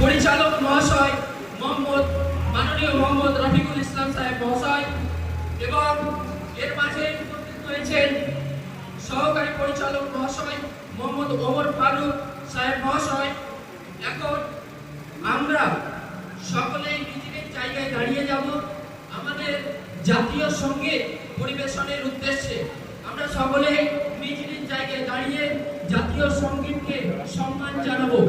পরিচালক মহাশয় মাননীয় মোহাম্মদ রফিকুল ইসলাম সাহেব মহাশয় এবং এর মাঝে উপস্থিত হয়েছেন সহকারী পরিচালক মহাশয় মোহাম্মদ ওমর ফারুক সাহেব মহাশয়। এখন আমরা সকলেই নিজ নিজ জায়গায় দাঁড়িয়ে যাব আমাদের জাতীয় সঙ্গীত পরিবেশনের উদ্দেশ্যে। আমরা সকলেই নিজ নিজ জায়গায় দাঁড়িয়ে জাতীয় সঙ্গীতকে সম্মান জানাবো।